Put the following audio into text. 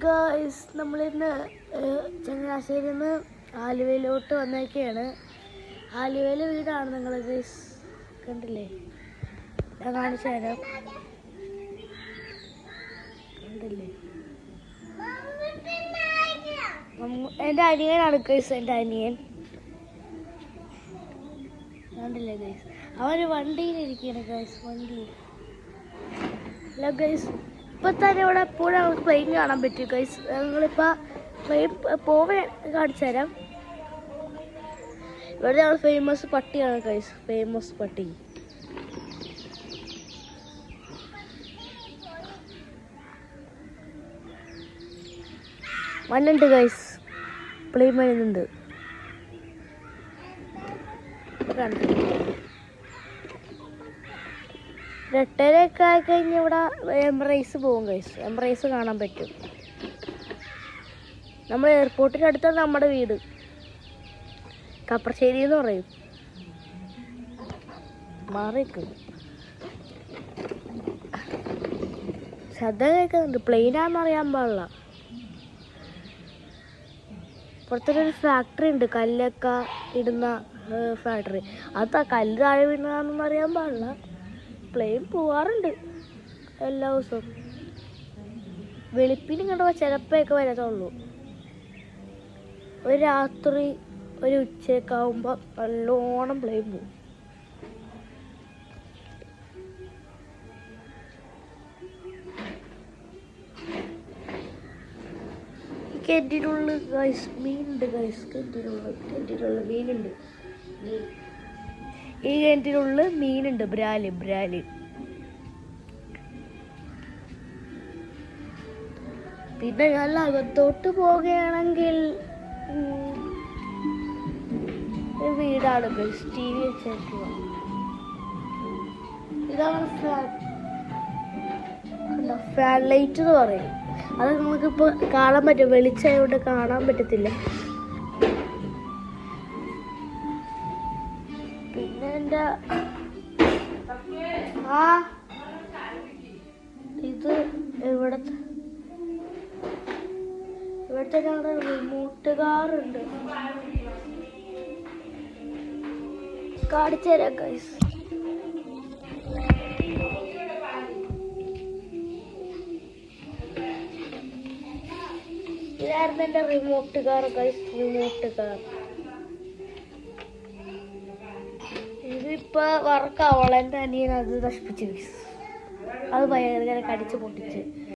Guys, നമ്മളിന്ന് ചങ്ങനാശ്ശേരിയിൽ നിന്ന് ആലുവയിലോട്ട് വന്നേക്കാണ്. ആലുവയിലെ വീടാണ് നിങ്ങൾ ഗൈസ് കണ്ടില്ലേ? ഞാൻ കാണിച്ചു തരാം. കണ്ടില്ലേ? എൻ്റെ അനിയനാണ് ഗൈസ്, എൻ്റെ അനിയൻ കണ്ടില്ലേ ഗൈസ്? അവന് വണ്ടിയിലിരിക്കുകയാണ് ഗൈസ്, വണ്ടിയിൽ. അല്ല ഗൈസ്, ഇപ്പൊ തന്നെ ഇവിടെ എപ്പോഴും നമുക്ക് പ്ലെയിൻ കാണാൻ പറ്റും ഗൈസ്. ഞങ്ങളിപ്പോൾ പ്ലെയിൻ പോവാൻ കാണിച്ചു തരാം. ഇവിടെ ഞങ്ങൾ ഫേമസ് പട്ടിയാണ് ഗൈസ്, ഫേമസ് പട്ടി. മണ്ണുണ്ട് ഗൈസ്, പ്ലെയിൻ വരുന്നുണ്ട്. രട്ടരയൊക്കെ ആയിക്കഴിഞ്ഞാൽ ഇവിടെ എംബ്രേസ് പോകും ഗൈസ്, എംബ്രേസ് കാണാൻ പറ്റും. നമ്മൾ എയർപോർട്ടിൻ്റെ അടുത്താണ് നമ്മുടെ വീട്, കപ്രശ്ശേരി എന്ന് പറയും. മാറിക്കും ശബ്ദം കേൾക്കുന്നുണ്ട്, പ്ലെയിനാണെന്ന് അറിയാൻ പാടില്ല. പുറത്തൊരു ഫാക്ടറി ഉണ്ട്, കല്ലൊക്കെ ഇടുന്ന ഫാക്ടറി. അത് കല്ല് താഴെ വീണതാണെന്നൊന്നും അറിയാൻ പാടില്ല. പ്ലെയിൻ പോവാറുണ്ട് എല്ലാ ദിവസവും. വെളുപ്പിനും കണ്ടോ ചിലപ്പോഴൊക്കെ വരത്തുള്ളൂ. ഒരു രാത്രി ഒരു ഉച്ചയൊക്കെ ആകുമ്പോൾ നല്ലോണം പ്ലെയിൻ പോകും. കിണറ്റിനുള്ളിൽ ഗൈസ് മീനുണ്ട് ഗൈസ്, കിണറ്റിനുള്ളിൽ മീനുണ്ട്. ഈ കിണറ്റിനുള്ളിൽ മീനുണ്ട്, ബ്രാല്. പിന്നെ നല്ല അകത്തോട്ട് പോവുകയാണെങ്കിൽ വീടാണ് ഗൈസ്, ടി വി വെച്ചേക്കുക. ഇതാണ് ഫാൻ ലൈറ്റ് എന്ന് പറയും. അത് നമുക്കിപ്പോൾ കാണാൻ പറ്റും, വെളിച്ചമായതുകൊണ്ട് കാണാൻ പറ്റത്തില്ല. പിന്നെ എൻ്റെ ഇത് ഇവിടുത്തെ ഞങ്ങളുടെ റിമോട്ട് കാറുണ്ട്, കാണിച്ചു തരാം ഗൈസ്. ഇതായിരുന്നു എൻ്റെ remote car guys, remote car. ഇതിപ്പോൾ വർക്കാവോളെ എൻ്റെ അനിയൻ അത് നശിപ്പിച്ചു ഗൈസ്. അത് ഭയങ്കര കടിച്ച് പൊട്ടിച്ച്.